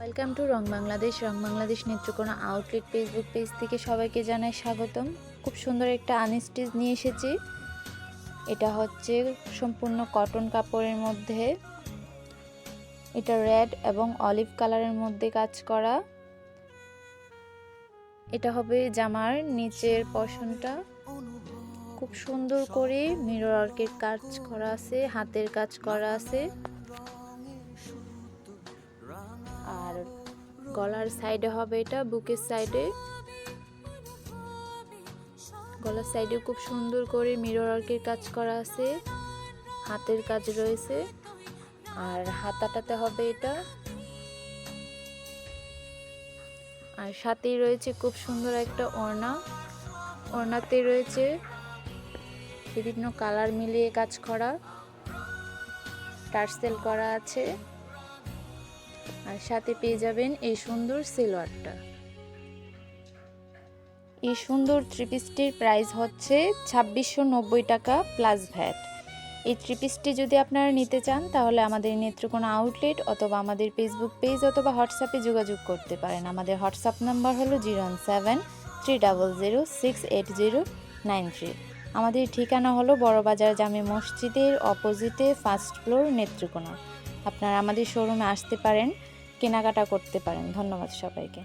Welcome to wrong Bangladesh Netrokona outlet Facebook page থেকে সবাইকে জানাই স্বাগতম। খুব সুন্দর একটা আনস্টিচ নিয়ে এসেছি। এটা হচ্ছে সম্পূর্ণ কটন কাপড়ের মধ্যে, এটা রেড এবং অলিভ কালারের মধ্যে কাজ করা। এটা হবে জামার নিচের পশনটা, খুব সুন্দর করে মিরর ওয়ার্কের কাজ করা আছে, হাতের কাজ করা আছে। আর গলার সাইডে হবে এটা বুকের সাইডে, গলার সাইডে খুব সুন্দর করে মিরর ওয়ার্কের কাজ করা আছে, হাতের কাজ রয়েছে। আর হাতাটাতে হবে এটা, আর সাথেই রয়েছে খুব সুন্দর একটা ওড়না। ওড়নাতে রয়েছে বিভিন্ন কালার মিলিয়ে কাজ করা, টার্সেল করা আছে। আর সাথে পেয়ে যাবেন এই সুন্দর সিলভারটা। এই সুন্দর থ্রি পিসটির প্রাইস হচ্ছে 2690 টাকা প্লাস ভ্যাট। এই থ্রি পিসটি যদি আপনারা নিতে চান তাহলে আমাদের নেত্রকোনা আউটলেট অথবা আমাদের ফেসবুক পেজ অথবা হোয়াটসঅ্যাপে যোগাযোগ করতে পারেন। আমাদের হোয়াটসঅ্যাপ নাম্বার হলো 01730068093। আমাদের ঠিকানা হলো বড়বাজার জামে মসজিদের অপোজিটে, ফার্স্ট ফ্লোর, নেত্রকোনা। আপনারা আমাদের শোরুমে আসতে পারেন, কেনাকাটা করতে পারেন। ধন্যবাদ সবাইকে।